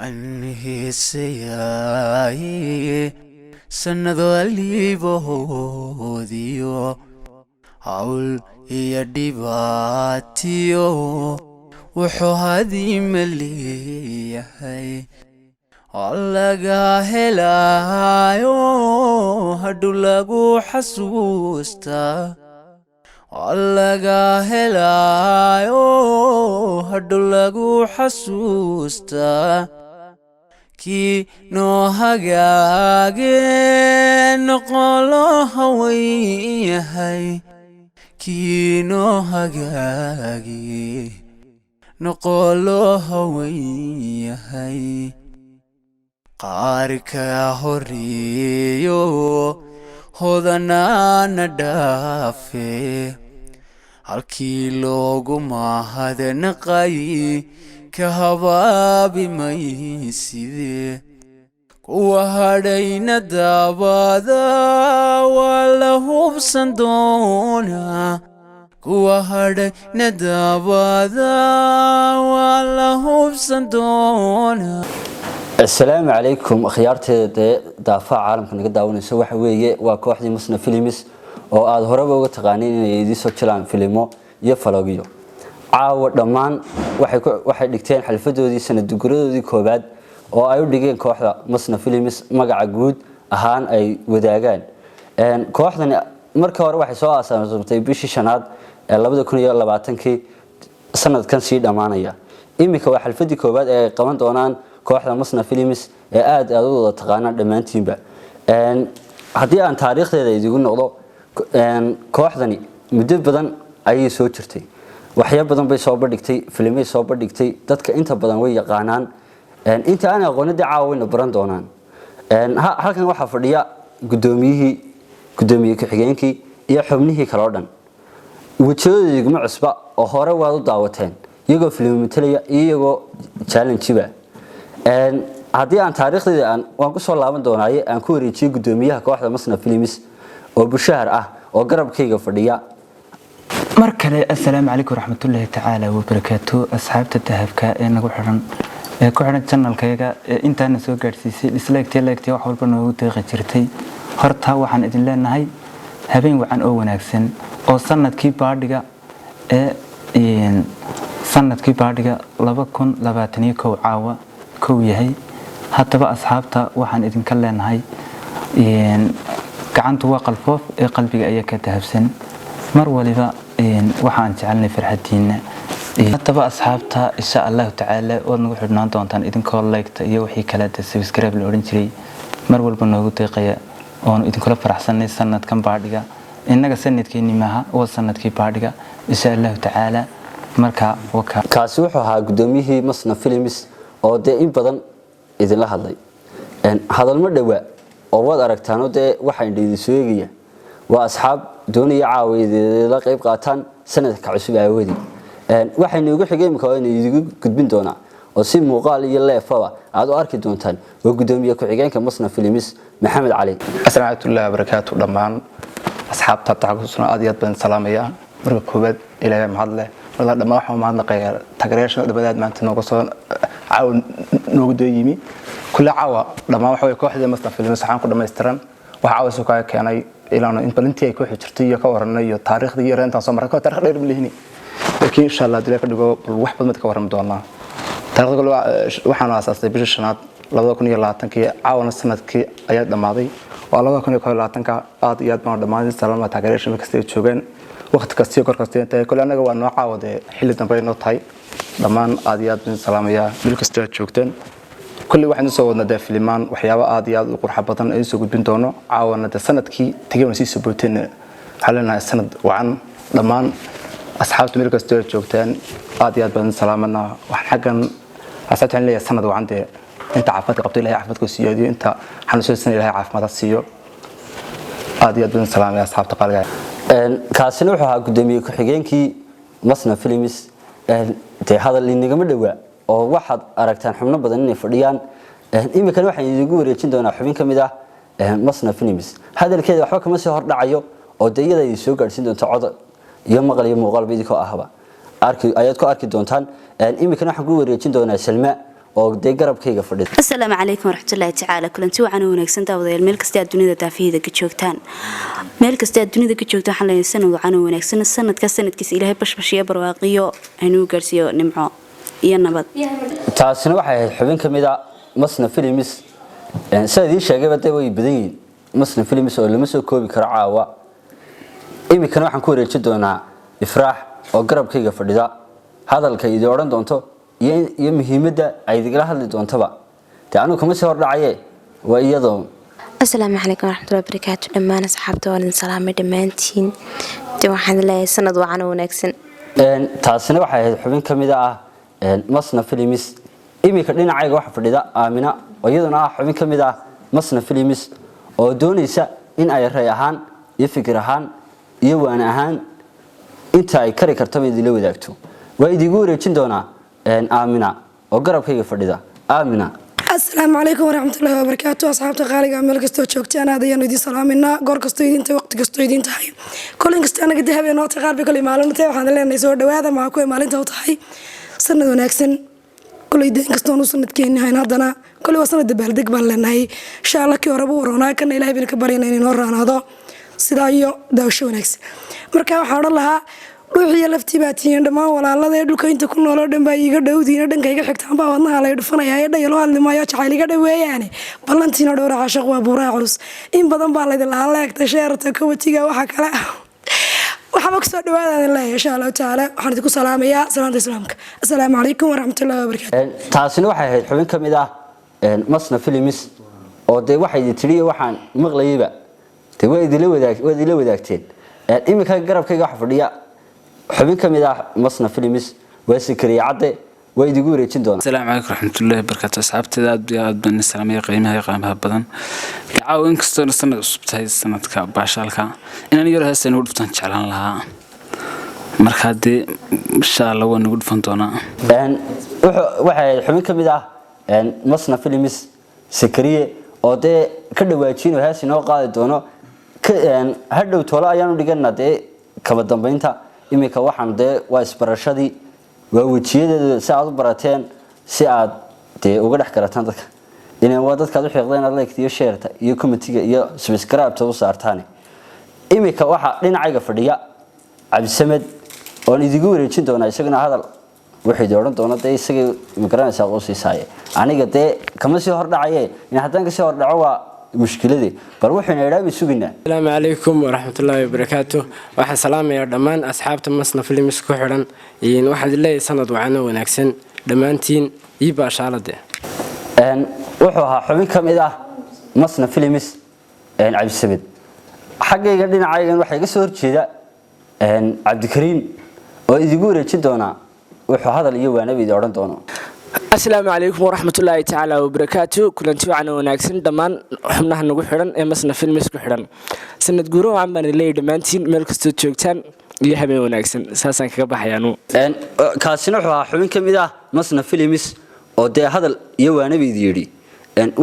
anhiisayay sannado aliibahoodiyo hawl iyo dhibaatiyo wuxuu hadima leeyahay oo laga helayo hadhow lagu xasuustaa oo laga helayo hadhow lagu xasuustaa kii noo hagaageen noqolo haweyn yahay kii noo hagaagi noqolo haweyn yahay qaarka horeeyo hodanaana dhaafe halkii loogu mahadnaqay ka habaabi mayside kuwa hadhayna daabada waa la hubsan doonaa kuwa hadhayna daabada waa la hubsan doonaa. السلام عليكم خيارتي دافع عالم كنا قد داونيسو waxa weeye waa kooxdii Masna Films oo aad horeba uga taqaaneen inay idin soo jilaan filimo iyo faloogiyo caawa dhamaan waxay dhigteen xalfadoodii sanad guradoodii koobaad oo ay u dhigeen kooxda Masna Films magaca guud ahaan ay wadaagaan kooxdan marka hore waxay soo aasaasatay bishii shanaad ee 2020kii sanadkan sii dhamaanaya imika waa xalfadii koobaad ee qaban doonaan kooxda Masna Films ee aad u wada taqaanaan dhamaantiinba hadii aan taariikhdeeda idigu noqdo kooxdani muddo badan ayay soo jirtay waxyaabo badan bay soo bandhigtay filimay soo bandhigtay dadka inta badan way yaqaanaan inta aan aqoonada caawina baran doonaan halkan waxa fadhiya gudoomiye ku-xigeenkii iyo xubnihii kale oo dhan wajoodiguma cusba oo hore waad u daawateen iyagoo filim matalaya iyagoo challenge ba hadii aan taariikhdeeda waan ku soo laaban doonaaye aan ku wareejiyay gudoomiyaha kooxda Masna Films oo Bushahar ah oo garabkayga fadhiya markale assalaamu calaykum waraxmatullaahi tacaala wa barakaatuh asxaabta dahabka ee nagu xiran ku xiran channelkayga intaana soo gaarsiisay dislike wax walba noogu deeqi jirtay horta waxaan idin leenahay habeen wacan oo wanaagsan oo sanadkii baadhiga 2021 caawa kow yahay haddaba asxaabta waxaan idinka leenahay gacantu waa qalfoof ee qalbiga ayaa ka dahabsan mar waliba waxaan jecelnay farxadiina haddaba asxaabta insha Allah tacaala waad nagu xidhnaan doontaan idinkoo like iyo wixii kale subscribe la oran jiray mar walba noogu deeqaya oo idinkula faraxsanay sanadkan baadhiga innaga sanadkeeni maaha oo sanadkii baadhiga insha Allah tacaala marka kaasi wuxuu ahaa gudoomiyihii Masna Films oo in badan idin la hadlay hadal ma dhawa oo wad aragtaan oo waxa indheeyay sooyigaya waa asxaab doonaya caawideeda la qayb qaataan sanadka cusub aawadi waxaynu ugu xigay imika inay idigu gudbin doonaa oo si muuqaal iyo leefaba aad u arki doontaan oo gudoomiye ku-xigeenka Masna Films Maxamed Cali. Assalaamu alaykum wa barakaatuh dhamaan asxaabta tacagusna aad iyo aad baan salaamaya marka koobaad ilaahay mahad leh wada dhamaan waxaan mahadnaqayaa taageerayaasha dabadaad maanta nooga soo caaw noogu dooyimi kula caawa dhamaan waxa way kooxda Masna Films waxaan ku dhameystiran waxa caawa soo keenay ilaano in balantii ay ku xijirtay iyo ka waranay iyo taariikhdii iyo reenta soo maray taariikh dheer leehini laakiin insha Allah dilay ka dhigo wax badan ka waran doonaa taariikhda waxaan aasaasay bishii shanaad 2020kii caawna sanadkii ayaa dhamaaday waa 2020ka aad iyo aad baan dhamaaday salaam taageerayaasha kasta joogan waqti kasta iyo kor kasta inta kale anaga waa noo caawade xilli dambe inoo tahay dhamaan aad iyo aad baan salaamaya bil kasta joogteen kulli waxaan soo wadnaa filimaan waxyaabo aad iyo aad u qurux badan ay soo gudbin doono caawana sanadkii tagay si subuutin xalana sanad wacan dhamaan asxaabtu meel kasta joogteen aad iyo aad baan salaamana wax xagan asxaabtaan leeyahay sanad wacan inta caafimaad qabtay ilaahay caafimaadku siiyo inta xanuunsan ilaahay caafimaad siiyo aad iyo aad baan salaamaya asxaabta qalga kaasina wuxuu ahaa gudoomiye ku-xigeenkii Masna Films hadal inagama dhawa oo waxaad aragtaan xubno badan inay fadhiyaan imika waxaan idigu wareejin doonaa xubin kamid ah Masna Films hadalkeeda waxba kama soo hordhacayo oo deeyada ay soo gaarsiin doonto cod iyo maqal iyo muuqaal video ahba ayaad ku arki doontaan imika waxaan ku wareejin doonaa Salma oo dee garabkayga fadhida. Assalaamu calaykum waraxmatullaahi tacaala kulanti wacan wanaagsan daawadayaal meel kasta dunida daafiyada ka joogtaan waxaan leeyahay sanad wacan wanaagsan sanadkiisa ilaahay bashbashiyo barwaaqiyo inuu gaarsiiyo nimco iyo nabad. taasina waxay ahayd xubin ka mid ah Masna Films sidii sheegayba day way badan yihiin Masna Films oo lama soo koobi karo caawa. imikana waxaan ku wareejin doonaa Ifraax oo garabkayga fadhida hadalka idin oran doonto iyo muhiimadda ay idinla hadli doontaba taanu kuma soo hordhacaye waa iyadoo. Assalaamu calaykum waraxmatullaahi wabarakaatuh dhammaan asxaabta waan salaamay dhammaantiin waxaan leeyahay sanad wacan wanaagsan. taasina waxay ahayd xubin ka mid ah Masna Films imika dhinacayga waxa fadhida Aamina oo iyaduna ah xubin ka mid ah Masna Films oo doonaysa in ay ray ahaan iyo fikir ahaan iyo waan ahaan inta ay kari karto idinla wadaagto waa idigu wareejin doonaa Aamina oo garabkayga fadhida. Aamina. Assalaamu calaykum waraxmatullaahi wabarakaatuh asxaabta qaaliga meel kasta joogtaan aad ayaan idin salaaminaa goor kasta idinta waqti kasta idin tahay kulin kasta anaga dahabeen oo taqaarbi kale maalinta waxaan leenahay soo dhawaada ma ku maalinta u tahay sanad wanaagsan kulay deen kasta oo sanadkeena hayn hadana kulay waa sanad baaldeg baan leenahay insha Allah kii horeba u roonaa kan Ilaahay bin ka bariyana inuu raanaado sida iyo daawasho wanaagsan marka waxaan oran lahaa ruuxiya laftii baa tihiin dhammaan walaalada dhulka inta ku nool oo dhan baa iiga dhowdiina dhankayga xigtaan baa wadnaha la dhufanaya ee dhaylo hadlimaayo jacayl iga dhaweeyaan ballantiina dhowr caashaq waa buuraa culus in badan baa la idin lahaa leegta sheerta kawatiga waxa kale waxba ku soo dhawaadaan ilaahay insha Allah taala waxaan idinku salaamayaa salaanta islaamka assalaamu calaykum waraxmatullaahi wabarakaatuh. taasina waxay ahayd xubin ka mid ah Masna Films oo de waxay tiriyo waxaan maqlayba de way idila wadaagteen imika garabkayga waxa fadhiya xubin ka mid ah Masna Films waa Sikriye Cadde way idigu wareejin doonaa. Assalaamu calaykum waraxmatullaahi wabarakaatuh asxaabtada aad baan salaamay qiimaha badan gacaaw in kastoo sanad cusub tahay sanadka baashaalka inaan yar heestan u dhuftan jeclaan lahaa marka de insha Allah waan ugu dhufan doonaa. waxay xubin ka mid ah Masna Films Sikriye oo de ka dhawaajin oo hees inoo qaadi doono hadhow toolo ayaan u dhiganaa de kaba dambeynta imika waxaan de waa isbarashadii waa wajiyadeeda si aad u barateen si aad de uga dhex garataan dadka inaan waa dadka u xiiqdeen aad like iyo share iyo comment-iga iyo subscribe u saartaan imika waxa dhinacayga fadhiya Cabdisamed oo idigu wareejin doona isagana hadal wixii oran doona de isaga imigranaysa oo siisay aniga de kama sii hordhacaye in haddaan ka sii hordhaco waa mushkiladii bal waxaan idhaabay suginaa. Assalaamu calaykum waraxmatullaahi wabarakaatuh waxaan salaamayaa dhammaan asxaabta Masna Films ku xiran waxaan leeyahay sanad wacan wanaagsan dhammaantiin iyo baashaalade. wuxuu ahaa xubin ka mid ah Masna Films Cabdisamed xaggayga dhinacayga waxa iga soo horjeeda Cabdikariin oo idigu wareejin doona wuxuu hadal iyo waanabid oran doono. Assalaamu calaykum waraxmatullaahi tacaala wabarakaatuh kulanti wacan wanaagsan dhammaan xubnaha nagu xiran ee Masna Films ku xiran sanad guuro waxaan baan leeyahay dhammaantiin meel kasta joogtaan iyo habeen wanaagsan saasaan kaga baxayaanu. kaasina wuxuu ahaa xubin ka mid ah Masna Films oo de hadal iyo waanabid yiri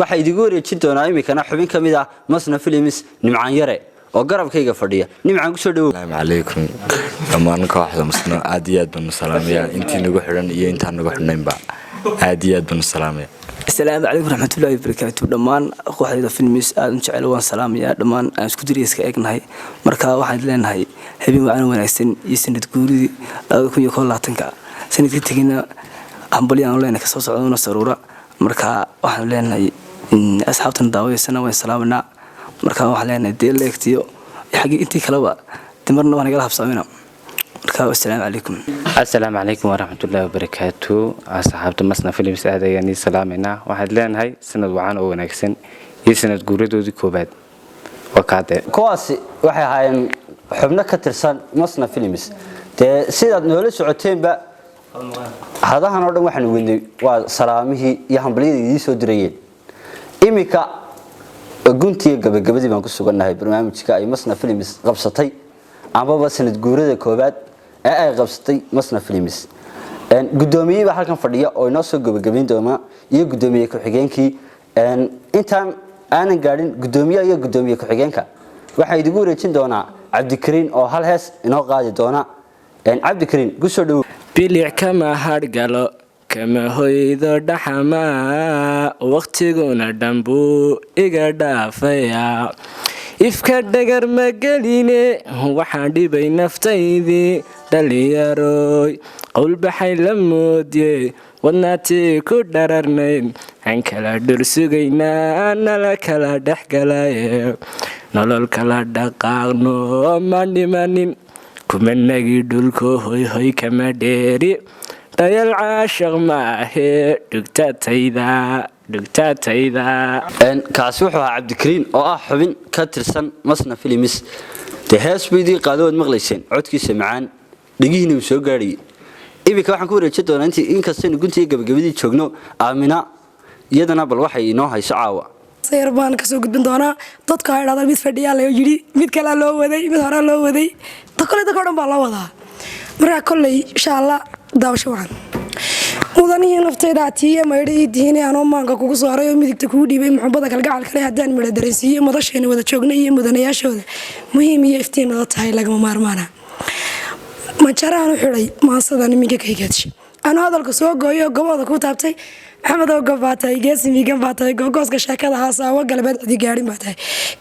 waxa idigu wareejin doonaa imikana xubin ka mid ah Masna Films Nimcaan Yare oo garabkayga fadhiya. Nimcaan ku soo dhawow. Assalaamu calaykum dhammaan kooxda Masna aad iyo aad baan salaamayaa intii nagu xiran iyo intaan nagu xirnaynba aad iyo aad baan salaamayaa. Assalaamu calaykum waraxmatullaahi wabarakaatuh dhammaan kooxda Films aad u jecel waan salaamayaa dhammaan aan isku diriiska eegnahay marka waxaan leenahay habeen wacan wanaagsan iyo sanad guuridii 2020 sanadkii tagayna hambaliyaan leenahay ka soo socdona saruura marka waxaan leenahay asxaabtan daawaysana waan salaamanaa marka waxaan leenahay deeleegtiyo xaqi intii kalaba dimarna waan igala habsaamina marka assalaamu calaykum. Assalaamu calaykum waraxmatullaahi wabarakaatuh asxaabta Masna Films aad ayaan salaameynaa waxaan leenahay sanad wacan oo wanaagsan iyo sanad guuradoodii koobaad waqaade kuwaasi waxay ahaayeen xubno ka tirsan Masna Films de sidaad noola socoteenba hadahan oo dhan waxaan weynay waa salaamihii iyo hambaliyadii soo dirayeen imika guntiga gabagabadii baan ku suganahay barnaamijka ay Masna Films qabsatay amba sanad guurada koobaad ee ay qabsatay Masna Films gudoomiyaha halkan fadhiya oo inoo soo gabagabeyn doona iyo gudoomiye ku xigeenkii intaan aanan gaadhin gudoomiyaha iyo gudoomiye ku xigeenka waxa idigu wareejin doona Cabdikariin oo hal hees inoo qaadi doona Cabdikariin ku soo dhawow. bilic kama hargalo kama hoydo dhaxamaa waqtiguna dhanbuu iga dhaafayaa ifka dhagar magaline waxaan dhibay naftaydii dhallinyaroy qowlbaxay la moodiyey wadnaatii ku dhararnayd aan kala dhursugaynaa nala kala dhexgalaye nolol kala dhaqaaqno ma dhimanin kumanagii dhulko hoyhoy kama dheeri dayal caashaq maahee dhugtaatayda kaasi wuxuu ahaa cabdikariin oo ah xubin ka tirsan masna filimis dee hees buu idii qaado waad maqlayseen codkiisa macaan dhegihiina uu soo gaadhayay iminka waxaan ku wareejin doonaa inkastaynu gunta iyo gabagabadii joogno aamina iyadana bal waxay inoo hayso caawa sayar baan kasoo gudbin doonaa dadka ha idhahda mid fadhiyaa la yidhi mid kalea loo waday mid horaa loo waday koley dadka o dhan baa loo wadaa markaa kolley insha allah daawasho wacan mudanihii naftayda atiiye maydha ii dihiinay anoo maanka kugu sooray oo midigta kugu dhiibay muxubada kalgacal kale haddaan midha dareensiiyo madasheena wada joogna iyo mudanayaashooda muhiim iyo iftiinada tahay lagama maarmaana majarahan u xidhay maansadan iminka kaygaadsha anuu hadalka soo gooyo oo gobooda ku taabtay maxamedow gob baa tahay geesi miigan baa tahay googooska sheekada haasaawo galbeed cidi gaadhin baa tahay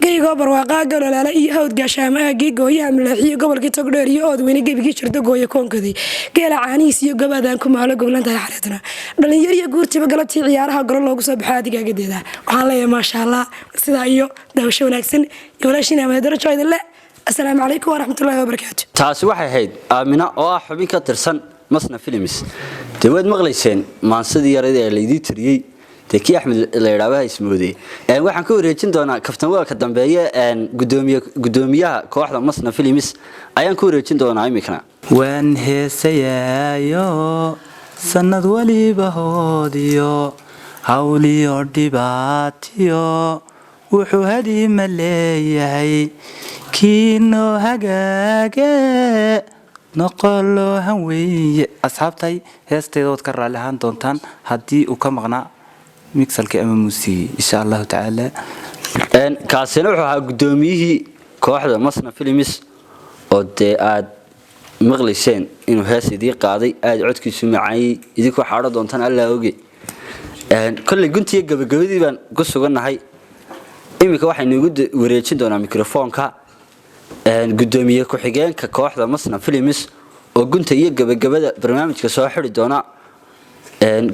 geygoo barwaaqaa gololaala iyo hawd gaashaama aagii gooyaha mileexiyo gobolkii togdheer iyo ood weyne gebigii jirto gooya koonkoodii geela caanihiis iyo gobaadaan ku maalo goblan tahay xareetuna dhalinyar iyo guurtiba galabtii ciyaaraha golo loogu soo baxo adigagadeeda waxaan leeyahay maasha allah sidaa iyo daawasho wanaagsan iyo walaashiin amada darajo idin le asalaamu calaykum waraxmatullaahi wabarakaatu taasi waxay ahayd aamina oo ah xubin ka tirsan masna filimis dee waad maqlayseen maansadii yarada ee laydii tiriyey dee kii axmed la yidhaaba ismoodey waxaan ka wareejin doonaa kaftan weelka dambeeye gudoomiyaha kooxda masna filimis ayaan ka wareejin doonaa iminkana waan heesayaayo sannad weliba hoodiyo hawliyo dhibaatiyo wuxuu hadiima leeyahay kii noo hagaage noqoloo hanweeye asxaabtay heestaydood ka raalli ahaan doontaan haddii uu ka maqnaa migsalka ama muusigii insha allahu tacaala kaasina wuxuu ahaa gudoomiyihii kooxda masna filimis oo dee aad maqlayseen inuu hees idii qaaday aad codkiisu macaayey idinkoo xaadho doontaan allaa oge kolley guntiiyo gabagabadii baan ku sugannahay iminka waxaynu igu wareejin doonaa mikrofoonka gudoomiye ku-xigeenka kooxda masna filimis oo gunta iyo gabagabada barnaamijka soo xiri doona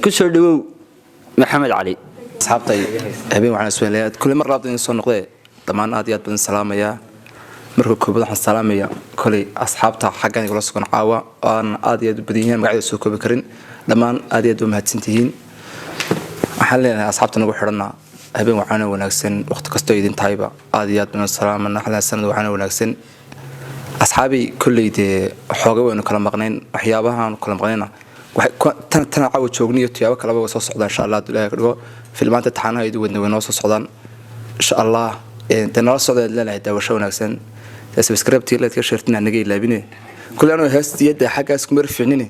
ku soo dhawow maxamed cali asxaabtay habeen waxaan isweynayaa kulli mar labaad soo noqday dhammaan aad iyo aad baan salaamayaa marka koobaad waxaan salaamayaa kulli asxaabta xaggan igula sugan caawa aan aad iyo aad u badan yihiin magacayda soo koobi karin dhammaan aad iyo aad u mahadsantihiin waxaan leenahay asxaabta nagu xidhanaa habeen waxaana wanaagsan waqti kastoo idin tahayba aad iyo aad baan salaamana xalan sanad waxaana wanaagsan asxaabi kulli dee xooga waynu kala maqnayn waxyaabahan kala maqnayna tan caawa joogniyo tiyaabo kaleba way soo socdaan insha allah ilaahay ka dhigo filmaanta taxanaha idu wadna way noo soo socdaan insha allah dee nala socda leelahay daawasho wanaagsan subscribe-tii leedka sheertina naga ilaabine kulli anoo heestiyada xaggaas kuma rificnine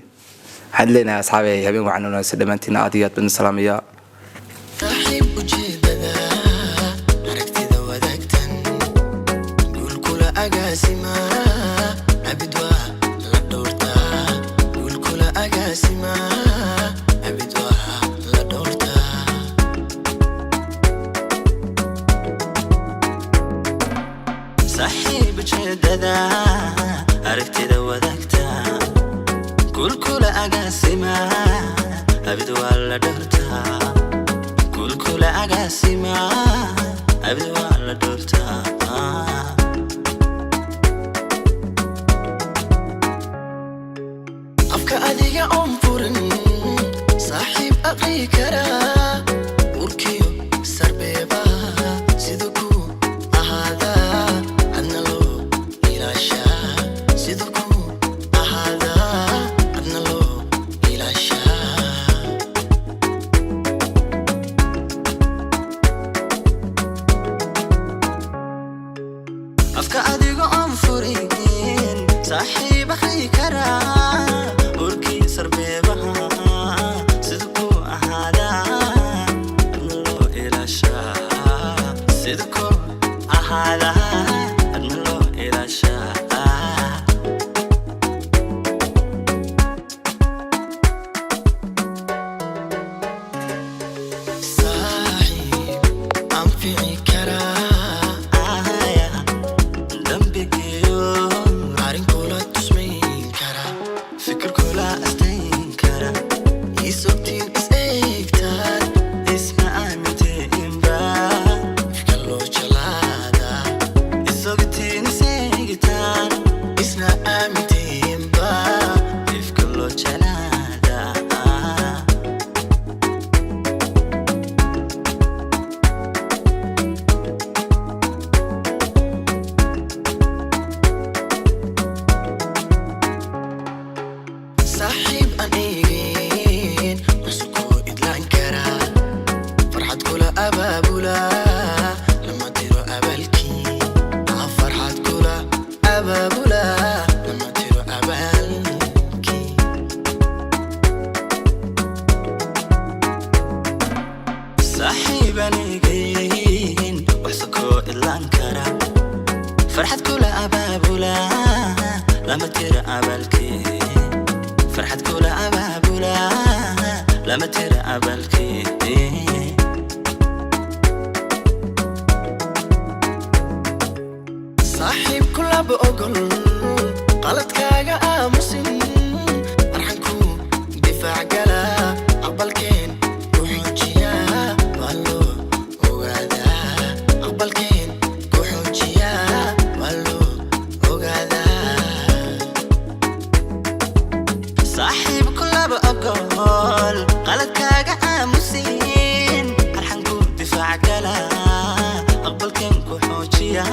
waxaan leenahay asxaabi habeen waxaana wanaagsan dhammaantiina aad iyo aad baan salaamayaa أبابولا لما تيرو أبالكي فرحات كولا أبابولا لما تيرو أبالكي صاحبني جايين وحسكو إلا انكرا فرحات كولا أبابولا لما تيرو أبالكي فرحات كولا أبابولا لما تيرو أبالكي صاحب كل بأقول قالت كاجا آمسين أرحنكو دفاع جلا أقبلكين كحوجيا والو وغادا أقبلكين كحوجيا والو وغادا صاحب كل بأقول قالت كاجا آمسين أرحنكو دفاع جلا أقبلكين كحوجيا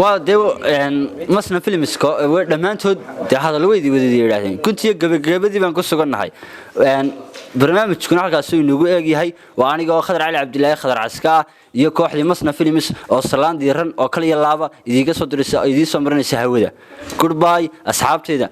waa de masna filmska dhamaantood de hadal weydii wadadii yiraahdeen kuntiya gabagabadii baan ku sugannahay barnaamijkuna halkaas uu inagu eegyahay waa aniga oo Khadar Ali Cabdilaahi Khadar Caska iyo kooxdii masna films oo salaan diiran oo kaliya laaba idiga soo dirisay idin soo marinaysa hawada goodbye asxaabteeda